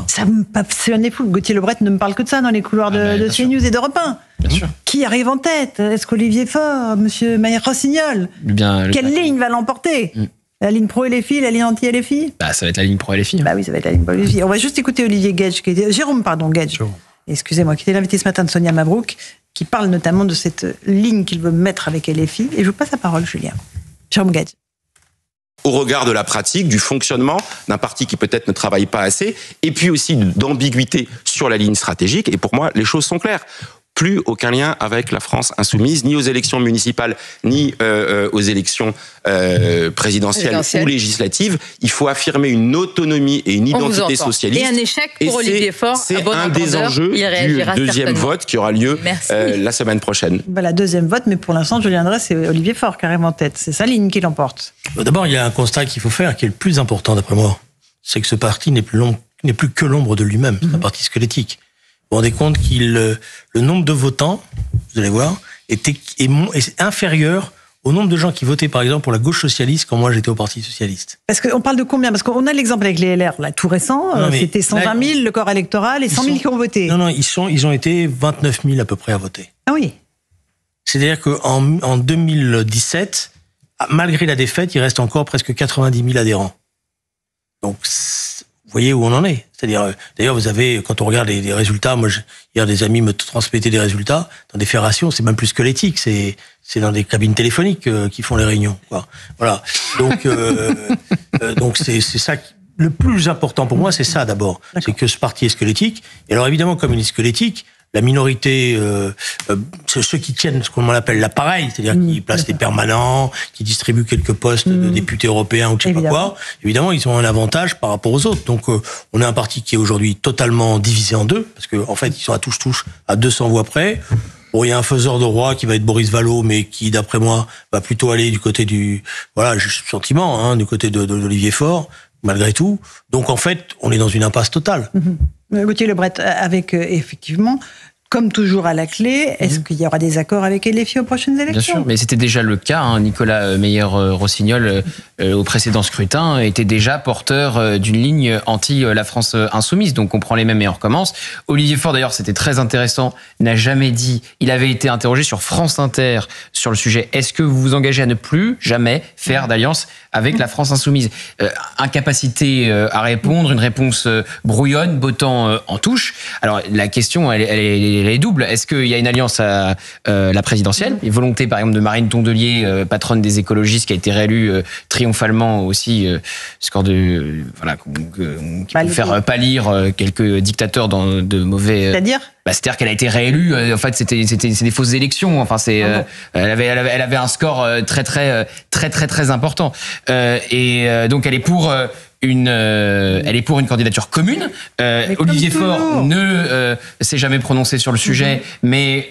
Ça me passionne fou. Gauthier Lebret ne me parle que de ça dans les couloirs de CNews et d'Europe 1. Bien sûr. Qui arrive en tête? Est-ce qu'Olivier Faure, Monsieur Mayer-Rossignol? Quelle ligne va l'emporter? La ligne pro LFI, la ligne anti-LFI? Ça va être la ligne pro LFI. Bah oui, ça va être la ligne pro LFI. On va juste écouter Olivier Gage, Jérôme Gage. Excusez-moi, qui était l'invité ce matin de Sonia Mabrouk, qui parle notamment de cette ligne qu'il veut mettre avec LFI. Et je vous passe la parole, Julien. Jérôme Gage. Au regard de la pratique, du fonctionnement d'un parti qui peut-être ne travaille pas assez, et puis aussi d'ambiguïté sur la ligne stratégique. Et pour moi, les choses sont claires. Plus aucun lien avec la France insoumise, ni aux élections municipales, ni aux élections présidentielles ou législatives. Il faut affirmer une autonomie et une identité socialiste. Et un échec pour Olivier Faure. C'est un des enjeux du deuxième vote qui aura lieu la semaine prochaine. Voilà, deuxième vote, mais pour l'instant, Julien Drey, c'est Olivier Faure carrément en tête. C'est sa ligne qui l'emporte. D'abord, il y a un constat qu'il faut faire, qui est le plus important d'après moi. C'est que ce parti n'est plus que l'ombre de lui-même. C'est un parti squelettique. Vous vous rendez compte que le nombre de votants, vous allez voir, est inférieur au nombre de gens qui votaient, par exemple, pour la gauche socialiste quand moi j'étais au Parti socialiste. Parce qu'on parle de combien? Parce qu'on a l'exemple avec les LR, là, tout récent, c'était 120 000 le corps électoral et 100 000 qui ont voté. Non, ils ont été 29 000 à peu près à voter. Ah oui. C'est-à-dire qu'en 2017, malgré la défaite, il reste encore presque 90 000 adhérents. Donc, vous voyez où on en est. C'est-à-dire, d'ailleurs, vous avez, quand on regarde les résultats, hier, des amis me transmettaient des résultats dans des fédérations, c'est même plus squelettique, c'est dans des cabines téléphoniques qui font les réunions, quoi. Voilà. Donc c'est ça le plus important pour moi, c'est ça d'abord. C'est que ce parti est squelettique. Et alors, évidemment, comme il est squelettique, la minorité, ceux qui tiennent ce qu'on appelle l'appareil, c'est-à-dire qui placent des permanents, qui distribuent quelques postes de députés européens ou je sais pas quoi, évidemment, ils ont un avantage par rapport aux autres. Donc, on a un parti qui est aujourd'hui totalement divisé en deux, parce qu'en fait, ils sont à touche à 200 voix près. Bon, il y a un faiseur de roi qui va être Boris Vallaud, mais qui, d'après moi, va plutôt aller du côté du sentiment, du côté d'Olivier Faure, malgré tout. Donc, en fait, on est dans une impasse totale. Gauthier Lebret, avec effectivement, comme toujours à la clé, est-ce qu'il y aura des accords avec LFI aux prochaines élections? Bien sûr, mais c'était déjà le cas. Nicolas Meyer-Rossignol, au précédent scrutin, était déjà porteur d'une ligne anti la France insoumise. Donc on prend les mêmes et on recommence. Olivier Faure, d'ailleurs, c'était très intéressant, n'a jamais dit. Il avait été interrogé sur France Inter sur le sujet. Est-ce que vous vous engagez à ne plus jamais faire d'alliance avec la France insoumise? Incapacité à répondre, une réponse brouillonne, bottant en touche. Alors la question, elle est double. Est-ce qu'il y a une alliance à la présidentielle? Une volonté, par exemple, de Marine Tondelier, patronne des écologistes, qui a été réélue triomphalement aussi, score de qui peut faire pâlir quelques dictateurs dans de mauvais. C'est-à-dire qu'elle a été réélue. En fait, c'est des fausses élections. Enfin, elle avait un score très important. Donc, elle est pour une candidature commune. Olivier Faure ne s'est jamais prononcé sur le sujet, mais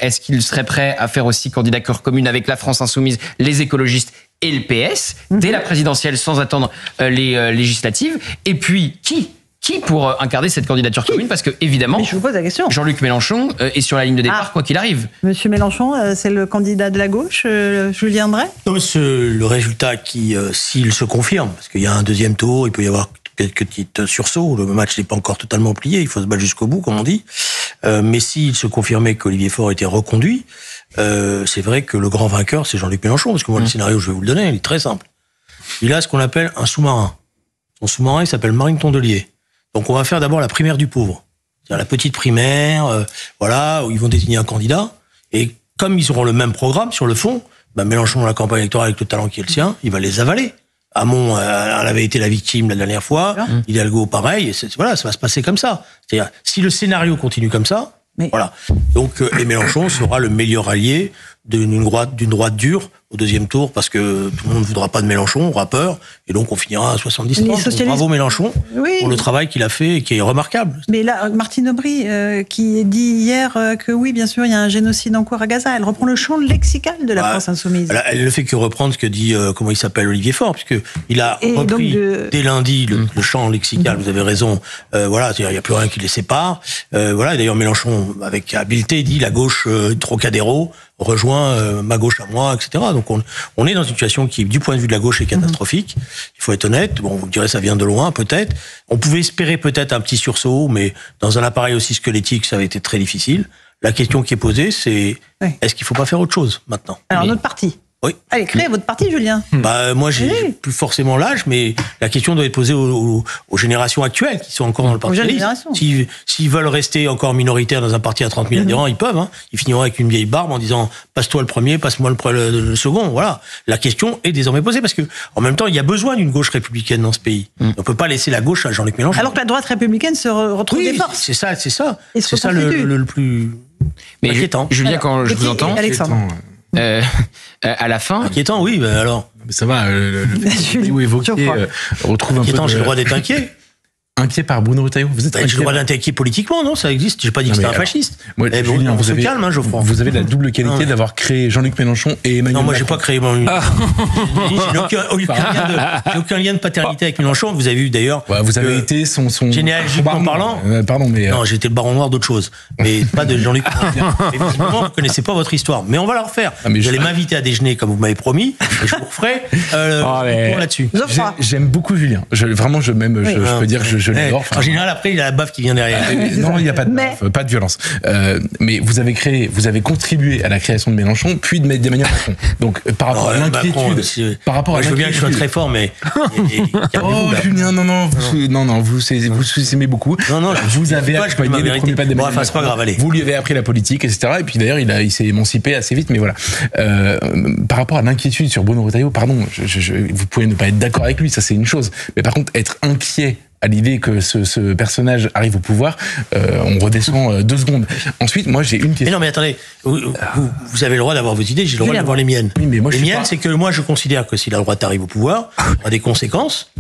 est-ce qu'il serait prêt à faire aussi candidature commune avec la France insoumise, les écologistes et le PS dès la présidentielle, sans attendre les législatives? Et puis, qui pour incarner cette candidature commune? Parce que, évidemment, je vous pose la question. Jean-Luc Mélenchon est sur la ligne de départ, quoi qu'il arrive. Monsieur Mélenchon, c'est le candidat de la gauche, Julien Drey? Non, le résultat qui, s'il se confirme, parce qu'il y a un deuxième tour, il peut y avoir quelques petites sursauts, le match n'est pas encore totalement plié, il faut se battre jusqu'au bout, comme on dit. Mais s'il se confirmait qu'Olivier Faure était reconduit, c'est vrai que le grand vainqueur, c'est Jean-Luc Mélenchon, parce que moi, le scénario, je vais vous le donner, il est très simple. Il a ce qu'on appelle un sous-marin. Son sous-marin, il s'appelle Marine Tondelier. Donc on va faire d'abord la primaire du pauvre. C'est-à-dire la petite primaire, où ils vont désigner un candidat. Et comme ils auront le même programme sur le fond, Mélenchon dans la campagne électorale avec le talent qui est le sien, il va les avaler. Hamon, elle avait été la victime la dernière fois, Hidalgo pareil, et ça va se passer comme ça. C'est-à-dire, si le scénario continue comme ça, voilà. Donc, et Mélenchon sera le meilleur allié d'une droite dure au deuxième tour, parce que tout le monde ne voudra pas de Mélenchon, on aura peur, et donc on finira à 70-30. Bravo Mélenchon pour le travail qu'il a fait et qui est remarquable. Mais là, Martine Aubry, qui dit hier que oui, bien sûr, il y a un génocide en cours à Gaza, elle reprend le champ lexical de la France insoumise. Elle ne fait que reprendre ce que dit, comment il s'appelle, Olivier Faure, puisqu'il a repris dès lundi le champ lexical, vous avez raison, il n'y a plus rien qui les sépare. D'ailleurs Mélenchon, avec habileté, dit la gauche Trocadéro rejoint ma gauche à moi, etc. Donc on est dans une situation qui, du point de vue de la gauche, est catastrophique. Il faut être honnête. Bon, vous me direz, ça vient de loin, peut-être. On pouvait espérer peut-être un petit sursaut, mais dans un appareil aussi squelettique, ça avait été très difficile. La question qui est posée, c'est est-ce qu'il ne faut pas faire autre chose maintenant? Alors, notre parti. Oui. Allez, créez votre parti, Julien. Moi, j'ai plus forcément l'âge, mais la question doit être posée aux générations actuelles qui sont encore dans le parti socialiste. S'ils veulent rester encore minoritaires dans un parti à 30 000 adhérents, ils peuvent. Hein. Ils finiront avec une vieille barbe en disant « passe-toi le premier, passe-moi le second ». Voilà. La question est désormais posée parce que, en même temps, il y a besoin d'une gauche républicaine dans ce pays. On ne peut pas laisser la gauche à Jean-Luc Mélenchon. Alors que la droite républicaine se retrouve des forces. C'est ça. Et c'est ça le plus inquiétant. Julien, quand je vous entends... Alexandre. À la fin... Inquiétant, oui, ben alors... Mais ça va, le vous évoquez retrouve un inquiétant, peu... j'ai le droit d'être inquiet. Inquiet par Bruno Retailleau. Vous êtes J'ai le droit d'être inquiet politiquement, non? Ça existe. J'ai pas dit que c'était un fasciste. Moi, Julien, on se calme, hein, Geoffroy. Vous avez la double qualité d'avoir créé Jean-Luc Mélenchon et Emmanuel Macron. Non, moi, j'ai pas créé Jean-Luc. J'ai aucun lien de paternité avec Mélenchon. Vous avez vu d'ailleurs. Vous avez été son généalogiquement parlant. Pardon, mais. Non, j'étais le baron noir d'autre chose. Mais pas de Jean-Luc. Évidemment, vous connaissez pas votre histoire. Mais on va la refaire. Vous allez m'inviter à déjeuner comme vous m'avez promis. Et je vous referai point là-dessus. J'aime beaucoup Julien. Vraiment, je peux dire que je l'adore. En général, après, il y a la baffe qui vient derrière. Non, il n'y a pas de baffe, pas de violence. Mais vous avez contribué à la création de Mélenchon, puis d'Emmanuel Macron. Donc, par rapport à l'inquiétude, je veux bien que je sois très fort, mais. Julien, non, vous sous-estimez beaucoup. Non, vous avez accompagné les premiers pas d'Emmanuel Macron. C'est pas grave, allez. Vous lui avez appris la politique, etc. Et puis d'ailleurs, il s'est émancipé assez vite, mais voilà. Par rapport à l'inquiétude sur Bruno Retailleau, pardon, vous pouvez ne pas être d'accord avec lui, ça c'est une chose. Mais par contre, être inquiet à l'idée que ce personnage arrive au pouvoir, on redescend 2 secondes. Ensuite, moi, j'ai une question. Mais non, mais attendez, vous avez le droit d'avoir vos idées, j'ai le droit d'avoir les miennes. Oui, mais moi, les miennes, c'est que moi, je considère que si la droite arrive au pouvoir, il y aura des conséquences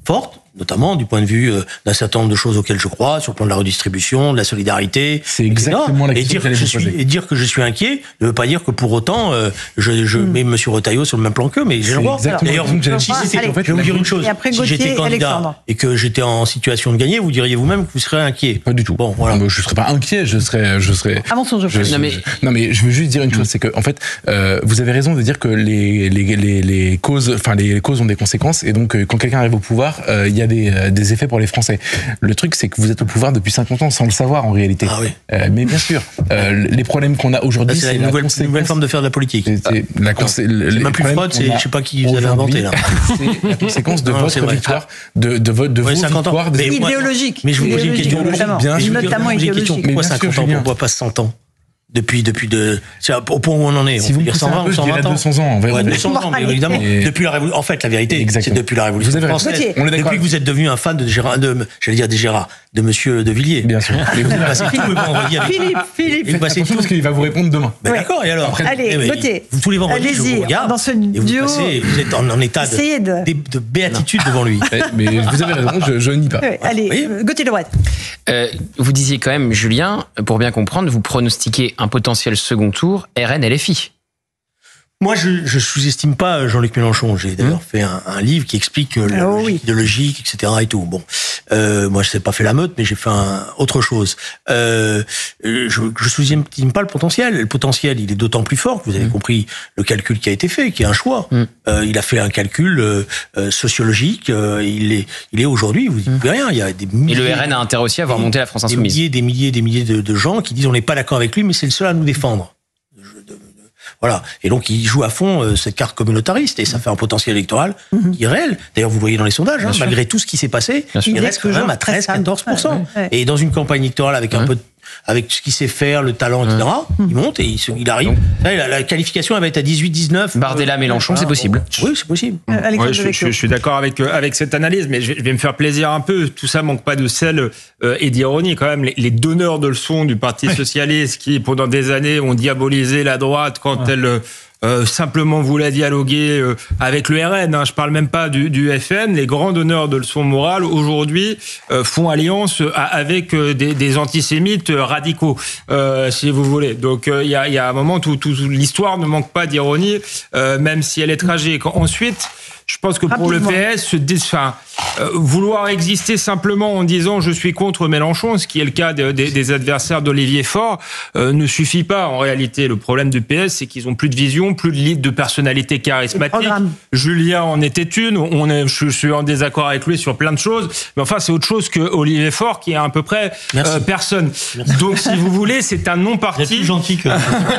fortes, notamment du point de vue d'un certain nombre de choses auxquelles je crois, sur le plan de la redistribution, de la solidarité. C'est exactement la question que j'allais vous poser. Et dire que je suis inquiet ne veut pas dire que pour autant je mets M. Retailleau sur le même plan qu'eux, mais j'ai le droit. D'ailleurs, je vais vous dire une chose. Si j'étais candidat et que j'étais en situation de gagner, vous diriez vous-même que vous serez inquiet. Pas du tout. Bon, voilà. Je ne serais pas inquiet, je serais. Avant son jeu. Non, mais je veux juste dire une chose, c'est que en fait, vous avez raison de dire que les causes ont des conséquences, et donc quand quelqu'un arrive au pouvoir, il y a des effets pour les Français. Le truc, c'est que vous êtes au pouvoir depuis 50 ans sans le savoir en réalité. Ah oui. Mais bien sûr, les problèmes qu'on a aujourd'hui, c'est une nouvelle forme de faire de la politique. C'est même plus fraude, c'est je sais pas qui vous avez inventé là. C'est la conséquence de votre victoire, de vos victoires. Idéologique. Mais je vous pose une question. Notamment idéologique. Pourquoi 50 ans, pourquoi pas 100 ans? C'est au point où on en est. Si vous me poussez un peu, je dirais 200 ans. Ouais, 200 ans, mais évidemment. Depuis la Révolution. En fait, la vérité, c'est depuis la Révolution française. Depuis que vous êtes devenu un fan de Monsieur de Villiers. Bien sûr. Mais vous passez tout le vendredi avec Philippe. Vous passez tout parce qu'il va vous répondre demain. D'accord, et alors? Allez, Gauthier. Tous les vendredis, je vous regarde. Dans ce duo. Vous êtes en état de béatitude devant lui. Mais vous avez raison, je nie pas. Allez, Gauthier Lebret. Vous disiez quand même, Julien, pour bien comprendre, vous pronostiquez un potentiel second tour RN-LFI. Moi, je sous-estime pas Jean-Luc Mélenchon. J'ai d'ailleurs fait un livre qui explique la logique idéologique, etc. et tout. Bon, moi, je n'ai pas fait la meute, mais j'ai fait autre chose. Je sous-estime pas le potentiel. Le potentiel, il est d'autant plus fort que vous avez compris le calcul qui a été fait, qui est un choix. Il a fait un calcul sociologique. Il est aujourd'hui, vous dites rien. Il y a des milliers. Et le RN a intérêt aussi à voir monter la France Insoumise. Des milliers de gens qui disent on n'est pas d'accord avec lui, mais c'est le seul à nous défendre. Voilà. Et donc, il joue à fond cette carte communautariste et ça fait un potentiel électoral qui est réel. D'ailleurs, vous voyez dans les sondages, malgré tout ce qui s'est passé, il reste quand même à 13-14%. Et dans une campagne électorale avec un peu avec ce qu'il sait faire, le talent, etc., il monte et il arrive. Là, la qualification, elle va être à 18-19. Bardella, Mélenchon, c'est possible. Oui, c'est possible. Je suis d'accord avec cette analyse, mais je vais me faire plaisir un peu. Tout ça manque pas de sel et d'ironie quand même. Les donneurs de leçons du Parti socialiste qui, pendant des années, ont diabolisé la droite quand elle simplement voulait dialoguer avec le RN. Hein. Je parle même pas du FN. Les grands donneurs de leçons morales aujourd'hui font alliance avec des antisémites radicaux, si vous voulez. Donc il y a un moment où l'histoire ne manque pas d'ironie, même si elle est tragique. Ensuite, Je pense que pour le PS, vouloir exister simplement en disant je suis contre Mélenchon, ce qui est le cas des adversaires d'Olivier Faure, ne suffit pas. En réalité, le problème du PS, c'est qu'ils ont plus de vision, plus de lead de personnalité charismatique. Julien en était une. Je suis en désaccord avec lui sur plein de choses, mais enfin c'est autre chose que Olivier Faure qui est à peu près personne. Merci. Donc si vous voulez, c'est un non-parti. C'est plus gentil que.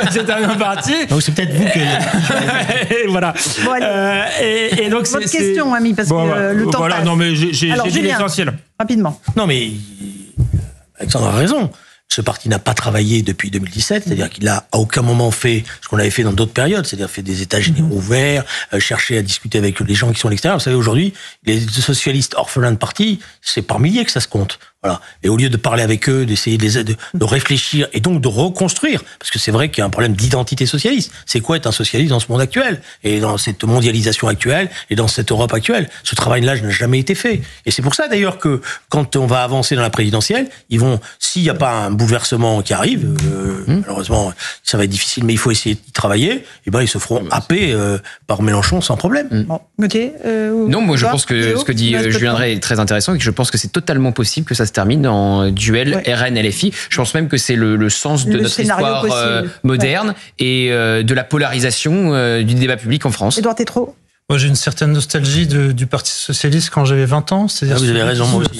C'est un non-parti. Donc c'est peut-être vous que. Et voilà. Bon, et donc votre question, ami, parce que le temps passe. Non mais j'ai dit l'essentiel. Rapidement. Non mais Alexandre a raison. Ce parti n'a pas travaillé depuis 2017, c'est-à-dire qu'il n'a à aucun moment fait ce qu'on avait fait dans d'autres périodes, c'est-à-dire fait des états généraux ouverts, chercher à discuter avec les gens qui sont à l'extérieur. Vous savez, aujourd'hui, les socialistes orphelins de parti, c'est par milliers que ça se compte. Voilà. Et au lieu de parler avec eux, d'essayer de réfléchir et donc de reconstruire, parce que c'est vrai qu'il y a un problème d'identité socialiste. C'est quoi être un socialiste dans ce monde actuel et dans cette mondialisation actuelle et dans cette Europe actuelle? Ce travail-là n'a jamais été fait. Et c'est pour ça d'ailleurs que quand on va avancer dans la présidentielle, s'il n'y a pas un bouleversement qui arrive, malheureusement, ça va être difficile, mais il faut essayer d'y travailler. Et ben ils se feront happer par Mélenchon sans problème. Bon, Gauthier, non, moi je pense que ce que dit Julien Drey est très intéressant et que je pense que c'est totalement possible que ça se termine en duel RN-LFI. Je pense même que c'est le sens de notre histoire moderne et de la polarisation du débat public en France. Édouard Tétrault. Moi, j'ai une certaine nostalgie du Parti Socialiste quand j'avais 20 ans, c'est-à-dire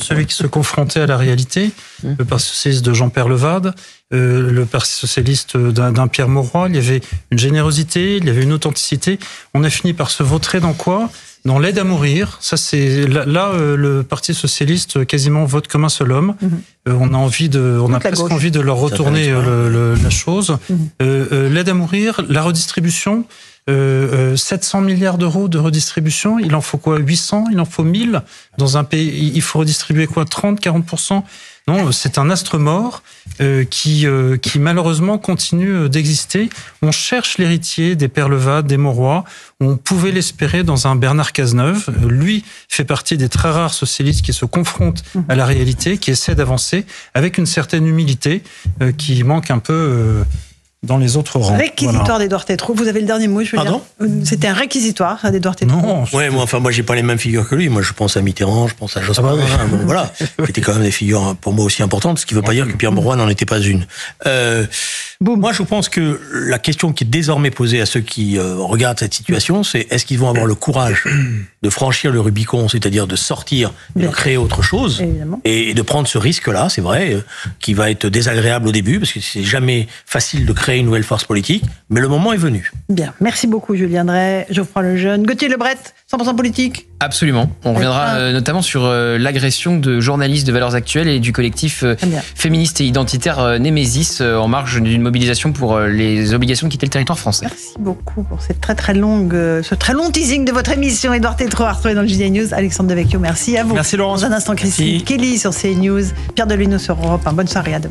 celui qui se confrontait à la réalité, le Parti Socialiste de Jean-Pierre Levade, le Parti Socialiste d'un Pierre Mauroy. Il y avait une générosité, il y avait une authenticité. On a fini par se vautrer dans quoi ? Dans l'aide à mourir. Ça, c'est là le Parti Socialiste quasiment vote comme un seul homme. On a presque envie de leur retourner la chose. L'aide à mourir, la redistribution. 700 milliards d'euros de redistribution, il en faut quoi? 800? Il en faut 1000? Dans un pays, il faut redistribuer quoi? 30, 40%? Non, c'est un astre mort qui malheureusement continue d'exister. On cherche l'héritier des Père Levade, des Mauroy. On pouvait l'espérer dans un Bernard Cazeneuve. Lui fait partie des très rares socialistes qui se confrontent à la réalité, qui essaient d'avancer avec une certaine humilité qui manque un peu... dans les autres rangs. Réquisitoire d'Édouard Tétrault. Vous avez le dernier mot, je veux dire. C'était un réquisitoire d'Édouard Tétrault. Non. Ouais, moi j'ai pas les mêmes figures que lui. Moi je pense à Mitterrand, je pense à Jospin. Voilà. Qui étaient quand même des figures pour moi aussi importantes, ce qui veut pas dire que Pierre Mauroy n'en était pas une. Moi je pense que la question qui est désormais posée à ceux qui regardent cette situation, c'est est-ce qu'ils vont avoir le courage de franchir le Rubicon, c'est-à-dire de sortir et de créer autre chose, et de prendre ce risque-là, c'est vrai, qui va être désagréable au début, parce que c'est jamais facile de créer une nouvelle force politique, mais le moment est venu. Bien, merci beaucoup Julien Drey, Geoffroy Lejeune, Gauthier Lebret, 100% politique. Absolument. On reviendra notamment sur l'agression de journalistes de Valeurs Actuelles et du collectif féministe et identitaire Némésis en marge d'une mobilisation pour les obligations de quitter le territoire français. Merci beaucoup pour cette ce très long teasing de votre émission. Édouard Tétrault à retrouver dans le JDI News. Alexandre Devecchio, merci à vous. Merci Laurence. Dans un instant, Christine Kelly sur CNews, Pierre Delevingne sur Europe 1. Bonne soirée à demain.